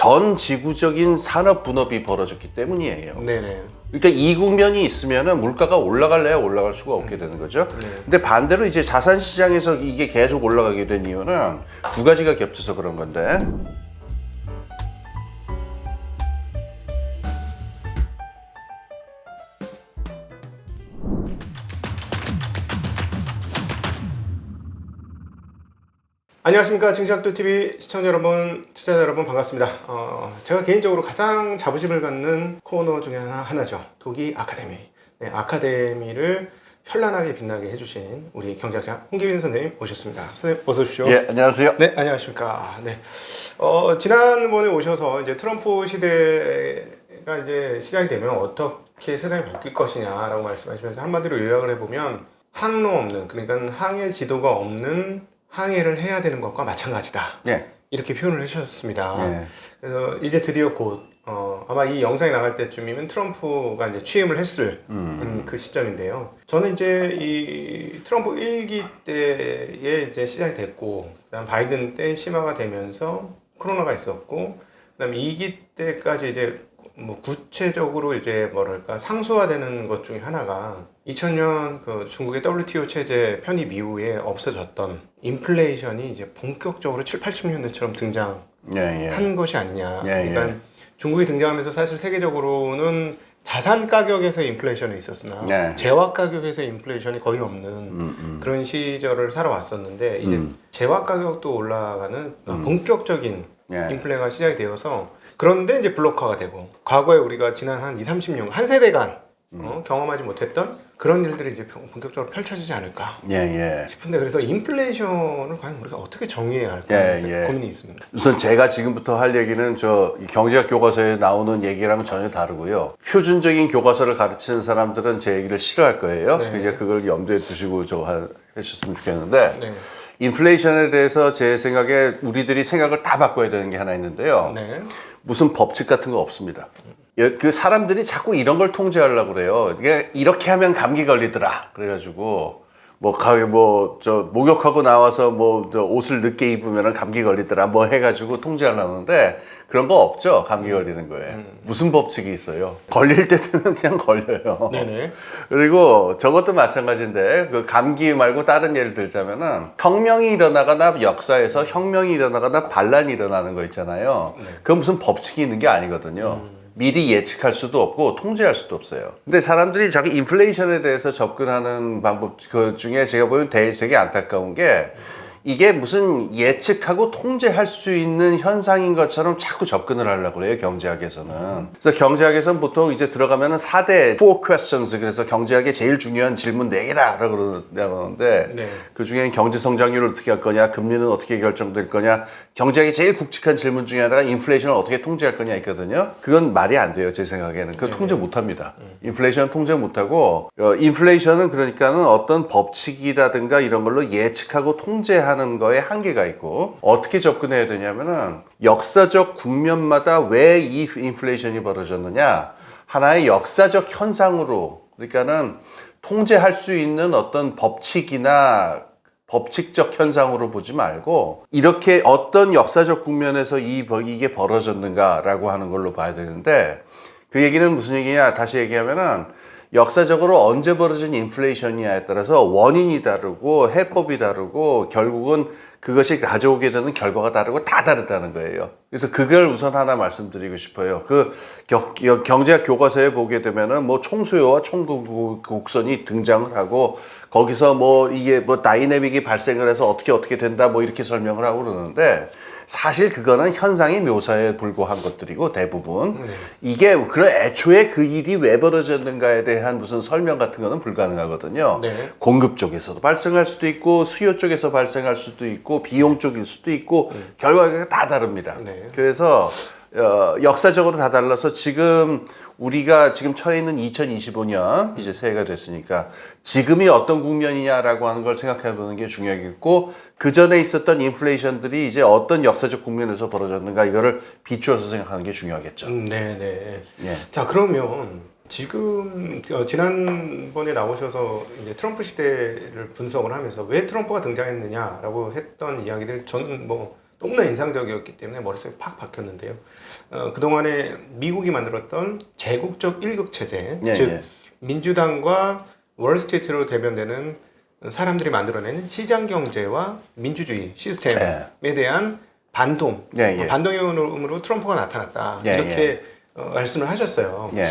전 지구적인 산업 분업이 벌어졌기 때문이에요. 네네. 그러니까 이 국면이 있으면은 물가가 올라갈래야 올라갈 수가 없게 되는 거죠. 근데 반대로 이제 자산 시장에서 이게 계속 올라가게 된 이유는 두 가지가 겹쳐서 그런 건데. 안녕하십니까, 증시학도TV 시청자 여러분, 투자자 여러분 반갑습니다. 제가 개인적으로 가장 자부심을 갖는 코너 중에 하나죠. 독이 아카데미. 네, 아카데미를 현란하게 빛나게 해주신 우리 경제학자 홍기빈 선생님 오셨습니다. 선생님 어서 오십시오. 예, 안녕하세요. 네, 안녕하십니까. 네, 지난번에 오셔서 이제 트럼프 시대가 이제 시작이 되면 어떻게 세상이 바뀔 것이냐라고 말씀하시면서 한마디로 요약을 해보면 항로 없는, 그러니까 항해 지도가 없는 항해를 해야 되는 것과 마찬가지다. 예. 이렇게 표현을 해주셨습니다. 예. 그래서 이제 드디어 곧 아마 이 영상이 나갈 때쯤이면 트럼프가 이제 취임을 했을 그 시점인데요. 저는 이제 이 트럼프 1기 때에 이제 시작이 됐고, 그다음 바이든 때 심화가 되면서 코로나가 있었고, 그다음 2기 때까지 이제 뭐 구체적으로 이제 뭐랄까 상수화되는 것 중에 하나가 2000년 그 중국의 WTO 체제 편입 이후에 없어졌던 인플레이션이 이제 본격적으로 7, 80년대처럼 등장한 예, 예. 것이 아니냐. 예, 예. 그러니까 중국이 등장하면서 사실 세계적으로는 자산 가격에서 인플레이션이 있었으나 네. 재화 가격에서 인플레이션이 거의 없는 그런 시절을 살아왔었는데 이제 재화 가격도 올라가는 본격적인 예. 인플레가 시작이 되어서, 그런데 이제 블록화가 되고, 과거에 우리가 지난 한 2, 30년, 한 세대간 경험하지 못했던 그런 일들이 이제 본격적으로 펼쳐지지 않을까 예, 예. 싶은데, 그래서 인플레이션을 과연 우리가 어떻게 정의해야 할까 예, 예. 고민이 있습니다. 우선 제가 지금부터 할 얘기는 저 경제학 교과서에 나오는 얘기랑은 전혀 다르고요. 표준적인 교과서를 가르치는 사람들은 제 얘기를 싫어할 거예요. 네. 이제 그걸 염두에 두시고 해주셨으면 좋겠는데, 네. 인플레이션에 대해서 제 생각에 우리들이 생각을 다 바꿔야 되는 게 하나 있는데요. 네. 무슨 법칙 같은 거 없습니다. 그 사람들이 자꾸 이런 걸 통제하려고 그래요. 이게 이렇게 하면 감기 걸리더라. 그래가지고 목욕하고 나와서 옷을 늦게 입으면 감기 걸리더라. 해가지고 통제하려고 하는데 그런 거 없죠. 감기 걸리는 거에. 무슨 법칙이 있어요. 걸릴 때 되면 그냥 걸려요. 네네. 그리고 저것도 마찬가지인데, 그 감기 말고 다른 예를 들자면은 혁명이 일어나거나 역사에서 혁명이 일어나거나 반란이 일어나는 거 있잖아요. 그건 무슨 법칙이 있는 게 아니거든요. 미리 예측할 수도 없고 통제할 수도 없어요. 근데 사람들이 자꾸 인플레이션에 대해서 접근하는 방법 그 중에 제가 보면 되게 안타까운 게, 이게 무슨 예측하고 통제할 수 있는 현상인 것처럼 자꾸 접근을 하려고 그래요, 경제학에서는. 그래서 경제학에서는 보통 이제 들어가면은 4대 4 questions, 그래서 경제학의 제일 중요한 질문 4개다라고 그러는데, 네. 그 중에는 경제 성장률을 어떻게 할 거냐, 금리는 어떻게 결정될 거냐, 경제학의 제일 굵직한 질문 중에 하나가 인플레이션을 어떻게 통제할 거냐 있거든요. 그건 말이 안 돼요, 제 생각에는. 그거 통제 못 합니다. 인플레이션은 통제 못 하고, 인플레이션은 그러니까는 어떤 법칙이라든가 이런 걸로 예측하고 통제하는 거에 한계가 있고, 어떻게 접근해야 되냐면은 역사적 국면마다 왜 이 인플레이션이 벌어졌느냐, 하나의 역사적 현상으로, 그러니까는 통제할 수 있는 어떤 법칙적 현상으로 보지 말고, 이렇게 어떤 역사적 국면에서 이게 벌어졌는가라고 하는 걸로 봐야 되는데, 그 얘기는 무슨 얘기냐, 다시 얘기하면은 역사적으로 언제 벌어진 인플레이션이냐에 따라서 원인이 다르고 해법이 다르고 결국은 그것이 가져오게 되는 결과가 다르고 다 다르다는 거예요. 그래서 그걸 우선 하나 말씀드리고 싶어요. 그 경제학 교과서에 보게 되면은 총수요와 총곡선이 등장을 하고, 거기서 이게 다이내믹이 발생을 해서 어떻게 된다 이렇게 설명을 하고 그러는데, 사실 그거는 현상의 묘사에 불과한 것들이고 대부분 이게 그런 애초에 그 일이 왜 벌어졌는가에 대한 무슨 설명 같은 거는 불가능하거든요. 네. 공급 쪽에서도 발생할 수도 있고 수요 쪽에서 발생할 수도 있고 비용 쪽일 수도 있고 결과가 다 다릅니다. 네. 그래서 역사적으로 다 달라서 지금 우리가 지금 처해 있는 2025년 이제 새해가 됐으니까 지금이 어떤 국면이냐라고 하는 걸 생각해 보는 게 중요하겠고, 그 전에 있었던 인플레이션들이 이제 어떤 역사적 국면에서 벌어졌는가 이거를 비추어서 생각하는 게 중요하겠죠. 네네. 예. 자, 그러면 지금 지난번에 나오셔서 이제 트럼프 시대를 분석을 하면서 왜 트럼프가 등장했느냐라고 했던 이야기들 저는 너무나 인상적이었기 때문에 머릿속에 팍 박혔는데요. 그동안에 미국이 만들었던 제국적 일극 체제, 예, 즉 예. 민주당과 월스트리트로 대변되는 사람들이 만들어내는 시장 경제와 민주주의 시스템에 대한 반동, 예, 예. 반동의 흐름으로 트럼프가 나타났다. 예, 이렇게 말씀을 하셨어요. 예.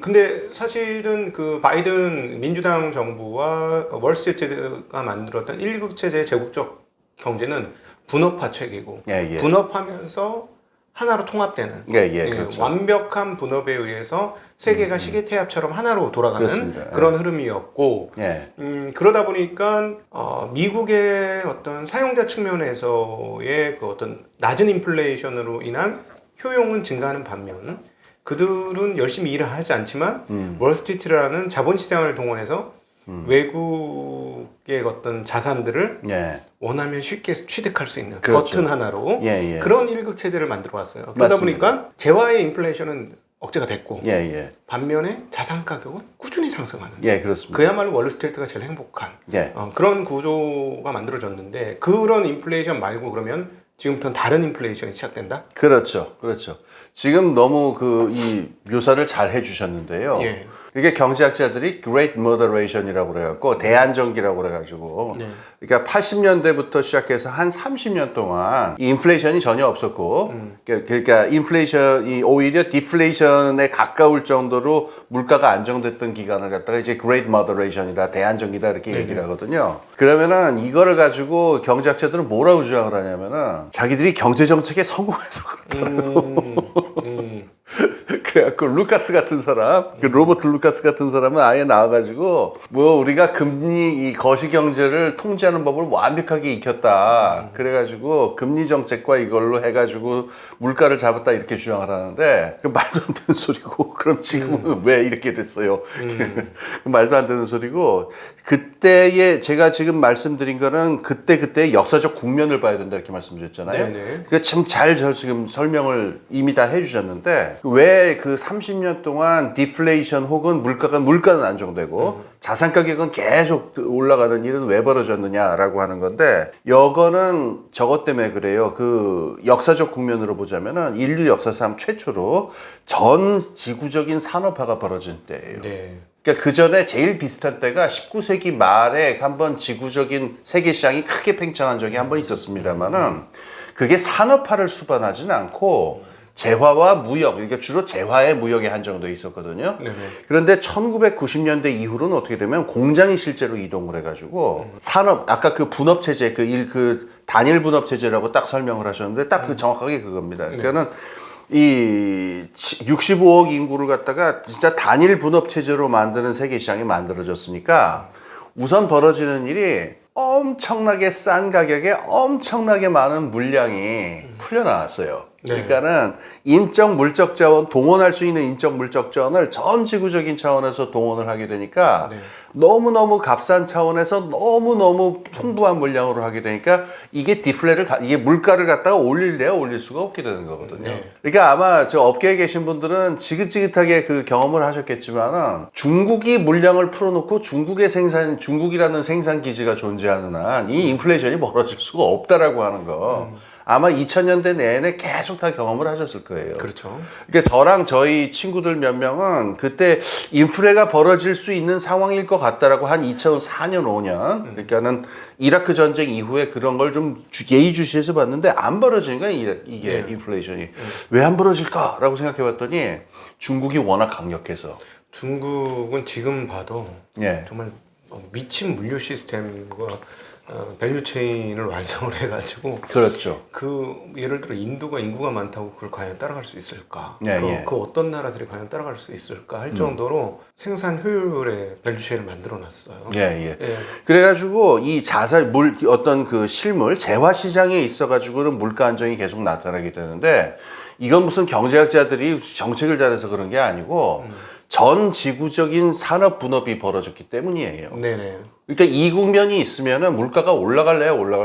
근데 사실은 그 바이든 민주당 정부와 월스트리트가 만들었던 일극체제 제국적 경제는 분업화 체계고 예, 예. 분업하면서 하나로 통합되는 예, 예, 그렇죠. 완벽한 분업에 의해서 세계가 시계태압처럼 하나로 돌아가는 그렇습니다. 그런 흐름이었고 예. 그러다 보니까 미국의 어떤 사용자 측면에서의 그 어떤 낮은 인플레이션으로 인한 효용은 증가하는 반면 그들은 열심히 일을 하지 않지만 월스트리트라는 자본시장을 동원해서 외국의 어떤 자산들을 예. 원하면 쉽게 취득할 수 있는 그렇죠. 버튼 하나로 예, 예. 그런 일극 체제를 만들어 왔어요. 그러다 맞습니다. 보니까 재화의 인플레이션은 억제가 됐고 예, 예. 반면에 자산 가격은 꾸준히 상승하는 예, 그렇습니다. 그야말로 월스트리트가 제일 행복한 예. 그런 구조가 만들어졌는데 그런 인플레이션 말고 그러면 지금부터는 다른 인플레이션이 시작된다? 그렇죠. 그렇죠. 지금 너무 이 묘사를 잘 해주셨는데요. 예. 이게 경제학자들이 Great Moderation이라고 그래갖고 대안정기라고 그래가지고 네. 그러니까 80년대부터 시작해서 한 30년 동안 이 인플레이션이 전혀 없었고 그러니까 인플레이션이 오히려 디플레이션에 가까울 정도로 물가가 안정됐던 기간을 갖다가 이제 Great Moderation이다 대안정기다 이렇게 얘기를 하거든요. 그러면은 이거를 가지고 경제학자들은 뭐라고 주장을 하냐면은 자기들이 경제 정책에 성공해서 그렇더라고. 그래갖고 루카스 같은 사람, 그 로버트 루카스 같은 사람은 아예 나와가지고 뭐 우리가 금리 이 거시 경제를 통제하는 법을 완벽하게 익혔다. 그래가지고 금리 정책과 이걸로 해가지고 물가를 잡았다 이렇게 주장을 하는데 그 말도 안 되는 소리고 그럼 지금은 왜 이렇게 됐어요? 그 말도 안 되는 소리고 그때의 제가 지금 말씀드린 거는 그때 역사적 국면을 봐야 된다 이렇게 말씀드렸잖아요. 네네. 그러니까 참 잘 지금 설명을 이미 다 해주셨는데 왜 그 30년 동안 디플레이션 혹은 물가는 안정되고 자산 가격은 계속 올라가는 일은 왜 벌어졌느냐라고 하는 건데 이거는 저것 때문에 그래요. 그 역사적 국면으로 보자면은 인류 역사상 최초로 전 지구적인 산업화가 벌어진 때예요. 네. 그러니까 그 전에 제일 비슷한 때가 19세기 말에 한번 지구적인 세계 시장이 크게 팽창한 적이 한 번 있었습니다만은 그게 산업화를 수반하지는 않고 재화와 무역, 그러니까 주로 재화의 무역에 한정돼 있었거든요. 네네. 그런데 1990년대 이후로는 어떻게 되면 공장이 실제로 이동을 해가지고 산업, 아까 그 분업 체제, 그 단일 분업 체제라고 딱 설명을 하셨는데 딱 그 정확하게 그겁니다. 그러니까는 이 65억 인구를 갖다가 진짜 단일 분업 체제로 만드는 세계 시장이 만들어졌으니까 우선 벌어지는 일이 엄청나게 싼 가격에 엄청나게 많은 물량이 풀려나왔어요. 네. 그러니까는 인적 물적 자원 동원할 수 있는 인적 물적 자원을 전 지구적인 차원에서 동원을 하게 되니까 네. 너무너무 값싼 차원에서 너무너무 풍부한 물량으로 하게 되니까 이게 이게 물가를 갖다가 올릴 수가 없게 되는 거거든요. 네. 그러니까 아마 저 업계에 계신 분들은 지긋지긋하게 그 경험을 하셨겠지만은 중국이 물량을 풀어놓고 중국이라는 생산 기지가 존재하는 한 이 인플레이션이 벌어질 수가 없다라고 하는 거. 아마 2000년대 내내 계속 다 경험을 하셨을 거예요. 그렇죠. 그러니까 저랑 저희 친구들 몇 명은 그때 인플레가 벌어질 수 있는 상황일 것 같다라고 한 2004년, 5년. 그러니까는 이라크 전쟁 이후에 그런 걸 좀 예의주시해서 봤는데 안 벌어지는 거야, 이게 인플레이션이. 왜 안 벌어질까라고 생각해 봤더니 중국이 워낙 강력해서. 중국은 지금 봐도 예. 정말 미친 물류 시스템과 밸류 체인을 완성을 해가지고 그렇죠. 예를 들어 인구가 많다고 그걸 과연 따라갈 수 있을까? 네, 예. 그 어떤 나라들이 과연 따라갈 수 있을까 할 정도로 생산 효율의 밸류 체인을 만들어놨어요. 예. 그래가지고 이 어떤 그 실물 재화 시장에 있어가지고는 물가 안정이 계속 나타나게 되는데 이건 무슨 경제학자들이 정책을 잘해서 그런 게 아니고 전 지구적인 산업 분업이 벌어졌기 때문이에요. 네네. 그러니까 이 국면이 있으면은 물가가 올라갈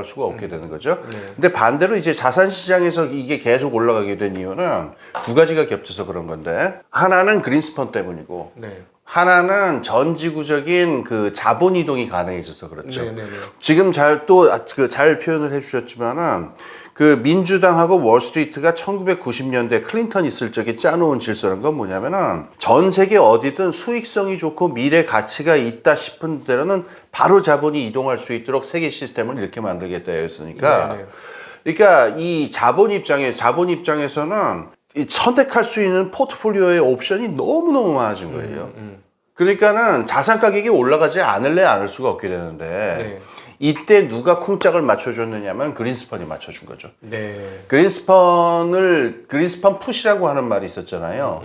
수가 없게 되는 거죠. 근데 반대로 이제 자산 시장에서 이게 계속 올라가게 된 이유는 두 가지가 겹쳐서 그런 건데 하나는 그린스펀 때문이고 네. 하나는 전 지구적인 그 자본 이동이 가능해져서 그렇죠. 네네네. 지금 잘 표현을 해주셨지만은 그 민주당하고 월스트리트가 1990년대 클린턴 있을 적에 짜놓은 질서라는 건 뭐냐면은 전 세계 어디든 수익성이 좋고 미래 가치가 있다 싶은 데로는 바로 자본이 이동할 수 있도록 세계 시스템을 이렇게 만들겠다 했으니까 그러니까 이 자본 입장에서는 이 선택할 수 있는 포트폴리오의 옵션이 너무너무 많아진 거예요. 그러니까는 자산 가격이 올라가지 않을 수가 없게 되는데 이때 누가 쿵짝을 맞춰줬느냐면 그린스펀이 맞춰준 거죠. 그린스펀 푸시라고 하는 말이 있었잖아요.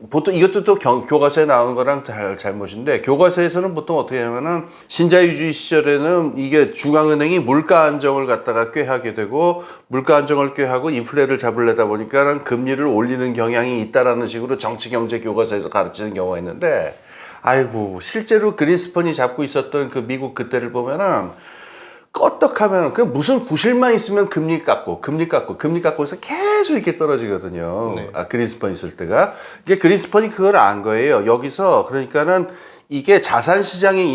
보통 이것도 또 교과서에 나오는 거랑 잘못인데 교과서에서는 보통 어떻게 하냐면은 신자유주의 시절에는 이게 중앙은행이 물가 안정을 갖다가 꾀하게 되고 물가 안정을 꾀하고 인플레를 잡으려다 보니까 금리를 올리는 경향이 있다라는 식으로 정치 경제 교과서에서 가르치는 경우가 있는데 아이고 실제로 그린스펀이 잡고 있었던 그 미국 그때를 보면은 껐떡하면 그 무슨 구실만 있으면 금리 깎고 해서 계속 이렇게 떨어지거든요. 그린스펀 있을 때가 이게 그린스펀이 그걸 안 거예요. 여기서 그러니까는 이게 자산 시장의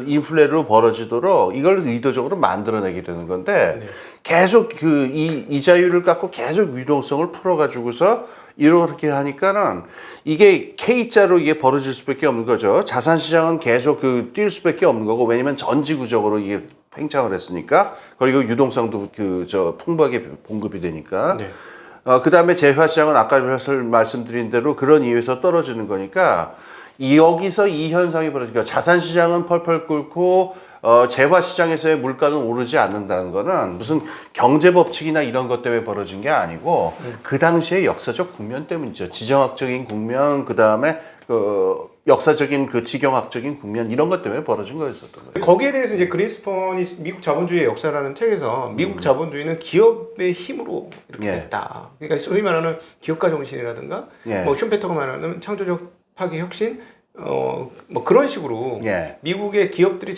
인플레로 벌어지도록 이걸 의도적으로 만들어내게 되는 건데 계속 그 이자율을 갖고 계속 유동성을 풀어가지고서 이렇게 하니까는 이게 K자로 이게 벌어질 수밖에 없는 거죠. 자산 시장은 계속 뛸 수밖에 없는 거고 왜냐면 전지구적으로 이게 팽창을 했으니까 그리고 유동성도 풍부하게 공급이 되니까 그 다음에 재화 시장은 아까 말씀드린 대로 그런 이유에서 떨어지는 거니까 여기서 이 현상이 벌어지니까 자산 시장은 펄펄 끓고 재화 시장에서의 물가는 오르지 않는다는 거는 무슨 경제 법칙이나 이런 것 때문에 벌어진 게 아니고 그 당시의 역사적 국면 때문이죠. 지정학적인 국면 그 다음에 역사적인 그 지경학적인 국면 이런 것 때문에 벌어진 거였었던 거예요. 거기에 대해서 이제 그린스펀이 미국 자본주의의 역사라는 책에서 미국 자본주의는 기업의 힘으로 이렇게 됐다. 그러니까 소위 말하는 기업가 정신이라든가 뭐 슈페터가 말하는 창조적 파괴 혁신 뭐 그런 식으로 미국의 기업들이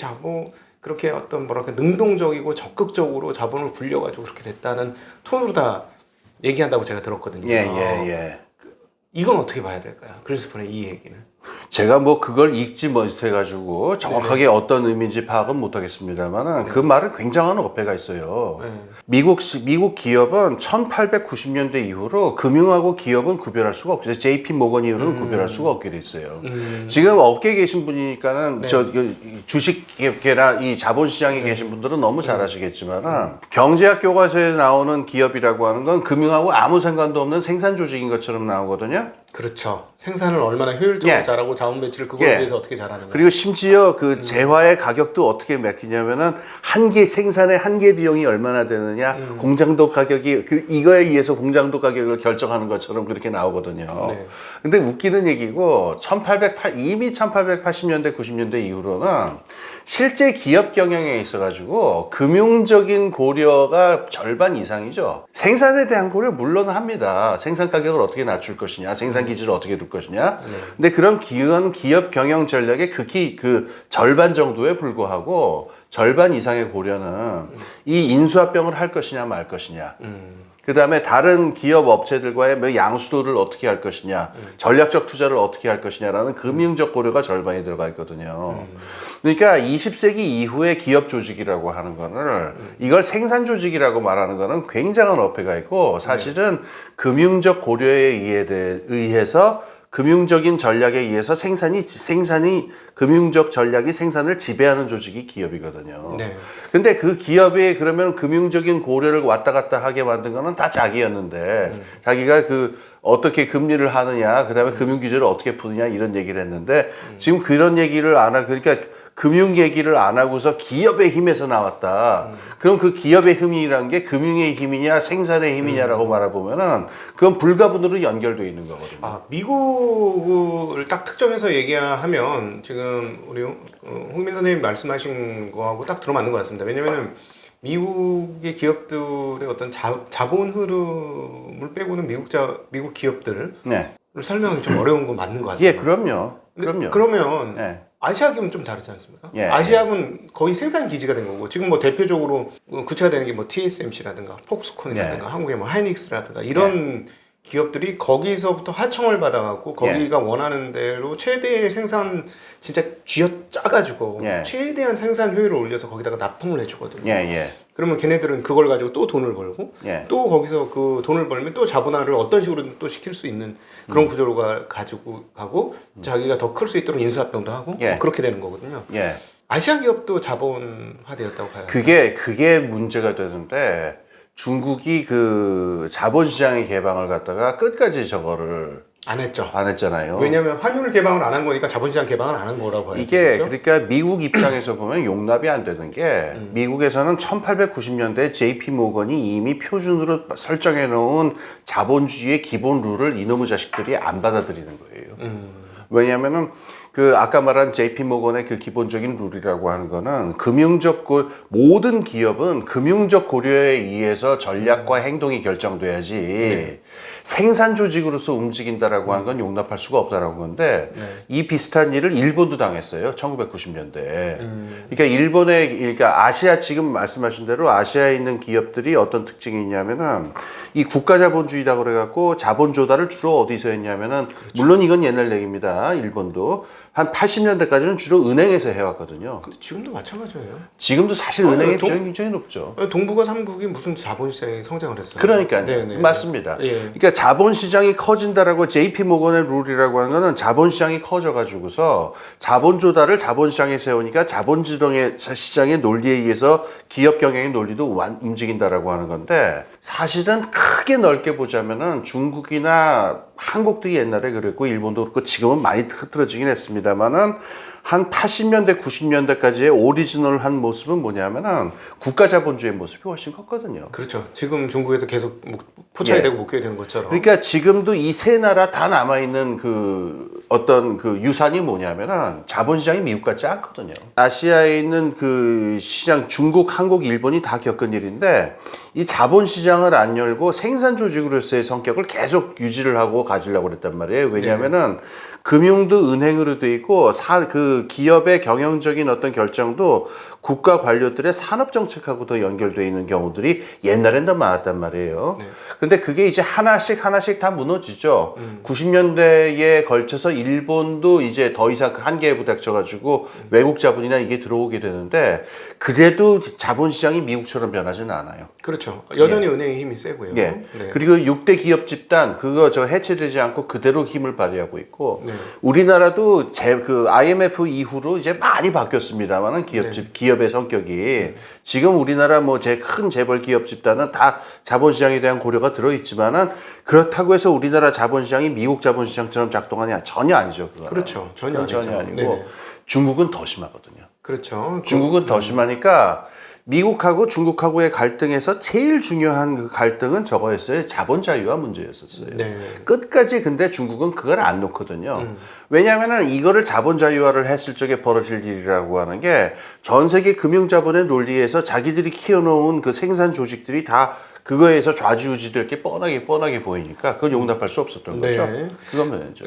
그렇게 어떤 뭐랄까 능동적이고 적극적으로 자본을 굴려가지고 그렇게 됐다는 톤으로 다 얘기한다고 제가 들었거든요. 이건 어떻게 봐야 될까요? 그린스펀의 이 얘기는. 제가 뭐 그걸 읽지 못해가지고 정확하게 어떤 의미인지 파악은 못하겠습니다만은 그 말은 굉장한 어폐가 있어요. 미국 기업은 1890년대 이후로 금융하고 기업은 구별할 수가 없어요. JP 모건 이후로는 구별할 수가 없게 돼 있어요. 지금 업계에 계신 분이니까는 주식계나 이 자본시장에 계신 분들은 너무 잘 아시겠지만은 경제학 교과서에 나오는 기업이라고 하는 건 금융하고 아무 상관도 없는 생산 조직인 것처럼 나오거든요. 그렇죠. 생산을 얼마나 효율적으로 잘하고 자원 배치를 그거에 대해서 어떻게 잘하는가. 그리고 심지어 그 재화의 가격도 어떻게 매기냐면은 생산의 한 개 비용이 얼마나 되느냐, 공장도 가격이 이거에 의해서 공장도 가격을 결정하는 것처럼 그렇게 나오거든요. 근데 웃기는 얘기고 이미 1880년대 90년대 이후로는 실제 기업 경영에 있어가지고 금융적인 고려가 절반 이상이죠. 생산에 대한 고려 물론 합니다. 생산 가격을 어떻게 낮출 것이냐, 생산 기지를 어떻게 둘 것이냐. 근데 그런 기업 경영 전략의 극히 그 절반 정도에 불과하고 절반 이상의 고려는 이 인수합병을 할 것이냐 말 것이냐. 그 다음에 다른 기업 업체들과의 양수도를 어떻게 할 것이냐, 전략적 투자를 어떻게 할 것이냐라는 금융적 고려가 절반이 들어가 있거든요. 그러니까 20세기 이후의 기업 조직이라고 하는 거를 이걸 생산 조직이라고 말하는 거는 굉장한 어폐가 있고 사실은 금융적 고려에 의해서 금융적인 전략에 의해서 금융적 전략이 생산을 지배하는 조직이 기업이거든요. 근데 그 기업이 그러면 금융적인 고려를 왔다 갔다 하게 만든 거는 다 자기였는데 자기가 어떻게 금리를 하느냐, 그 다음에 금융 규제를 어떻게 푸느냐 이런 얘기를 했는데 지금 그런 얘기를 안 하고 그러니까 금융 얘기를 안 하고서 기업의 힘에서 나왔다. 그럼 그 기업의 힘이란 게 금융의 힘이냐 생산의 힘이냐라고 말해보면은 그건 불가분으로 연결되어 있는 거거든요. 미국을 딱 특정해서 얘기하면 지금 우리 홍민 선생님 말씀하신 거하고 딱 들어맞는 것 같습니다. 왜냐면은 미국의 기업들의 어떤 자본 흐름을 빼고는 미국 기업들을 설명하기 좀 어려운 건 맞는 것 같아요. 그럼요. 그러면 아시아 기업은 좀 다르지 않습니까? 아시아는 거의 생산 기지가 된 거고 지금 뭐 대표적으로 구체화되는 게 뭐 TSMC라든가 폭스콘이라든가 한국의 뭐 하이닉스라든가 이런 기업들이 거기서부터 하청을 받아갖고 거기가 원하는 대로 최대의 생산 진짜 쥐어 짜가지고 예. 최대한 생산 효율을 올려서 거기다가 납품을 해주거든요. 예. 그러면 걔네들은 그걸 가지고 또 돈을 벌고 예. 또 거기서 그 돈을 벌면 또 자본화를 어떤 식으로든 또 시킬 수 있는 그런 구조로 가지고 가고 자기가 더 클 수 있도록 인수합병도 하고 예. 뭐 그렇게 되는 거거든요. 예. 아시아 기업도 자본화되었다고 봐요. 그게 문제가 되는데 중국이 그 자본시장의 개방을 갖다가 끝까지 저거를 안 했죠. 안 했잖아요. 왜냐하면 환율 개방을 안 한 거니까 자본시장 개방을 안 한 거라고 봐요. 이게 그렇죠? 그러니까 미국 입장에서 보면 용납이 안 되는 게 미국에서는 1890년대 JP 모건이 이미 표준으로 설정해 놓은 자본주의의 기본 룰을 이놈의 자식들이 안 받아들이는 거예요. 왜냐하면은 그 아까 말한 JP 모건의 그 기본적인 룰이라고 하는 거는 모든 기업은 금융적 고려에 의해서 전략과 행동이 결정돼야지 생산 조직으로서 움직인다라고 하는 건 용납할 수가 없다라고 하는데 이 비슷한 일을 일본도 당했어요. 1990년대에. 그러니까 그러니까 아시아 지금 말씀하신 대로 아시아에 있는 기업들이 어떤 특징이 있냐면은 이 국가 자본주의다 그래갖고 자본 조달을 주로 어디서 했냐면은 물론 이건 옛날 얘기입니다. 일본도 한 80년대까지는 주로 은행에서 해왔거든요. 근데 지금도 마찬가지예요. 지금도 사실 은행의 비중이 굉장히 높죠. 동북아 삼국이 무슨 자본시장이 성장을 했어요. 그러니까요. 네네. 맞습니다. 예. 그러니까 자본시장이 커진다라고 JP 모건의 룰이라고 하는 거는 자본시장이 커져가지고서 자본 조달을 자본시장에 세우니까 자본시장의 논리에 의해서 기업 경영의 논리도 움직인다라고 하는 건데 사실은 크게 넓게 보자면은 중국이나 한국도 옛날에 그랬고 일본도 그렇고 지금은 많이 흐트러지긴 했습니다만은 한 80년대 90년대까지의 오리지널한 모습은 뭐냐면은 국가 자본주의 모습이 훨씬 컸거든요. 그렇죠. 지금 중국에서 계속 포착이 예. 되고 목격이 되는 것처럼. 그러니까 지금도 이 세 나라 다 남아 있는 그 어떤 그 유산이 뭐냐면은 자본시장이 미국 같지 않거든요. 아시아에 있는 그 시장 중국, 한국, 일본이 다 겪은 일인데 이 자본시장을 안 열고 생산 조직으로서의 성격을 계속 유지를 하고 가지려고 그랬단 말이에요. 왜냐하면은 금융도 은행으로 돼 있고 그 기업의 경영적인 어떤 결정도 국가 관료들의 산업 정책하고 더 연결돼 있는 경우들이 옛날엔 더 많았단 말이에요. 근데 그게 이제 하나씩 다 무너지죠. 90년대에 걸쳐서 일본도 이제 더 이상 그 한계에 부닥쳐가지고 외국 자본이나 이게 들어오게 되는데 그래도 자본시장이 미국처럼 변하지는 않아요. 그렇죠. 여전히 은행의 힘이 세고요. 예. 네. 그리고 6대 기업 집단 그거 해체되지 않고 그대로 힘을 발휘하고 있고 네. 우리나라도 그 IMF 이후로 이제 많이 바뀌었습니다만은 기업의 성격이 지금 우리나라 뭐 큰 재벌 기업 집단은 다 자본시장에 대한 고려가 들어있지만은 그렇다고 해서 우리나라 자본시장이 미국 자본시장처럼 작동하냐 전혀 아니죠. 그거는. 그렇죠. 전혀 아니고 네네. 중국은 더 심하거든요. 그렇죠. 중국은 더 심하니까 미국하고 중국하고의 갈등에서 제일 중요한 그 갈등은 저거였어요. 자본 자유화 문제였었어요. 네. 끝까지 근데 중국은 그걸 안 놓거든요. 왜냐하면은 이거를 자본 자유화를 했을 적에 벌어질 일이라고 하는 게 전 세계 금융 자본의 논리에서 자기들이 키워놓은 그 생산 조직들이 다 그거에서 좌지우지될 게 뻔하게 보이니까 그걸 용납할 수 없었던 거죠. 네. 그건 뭐죠?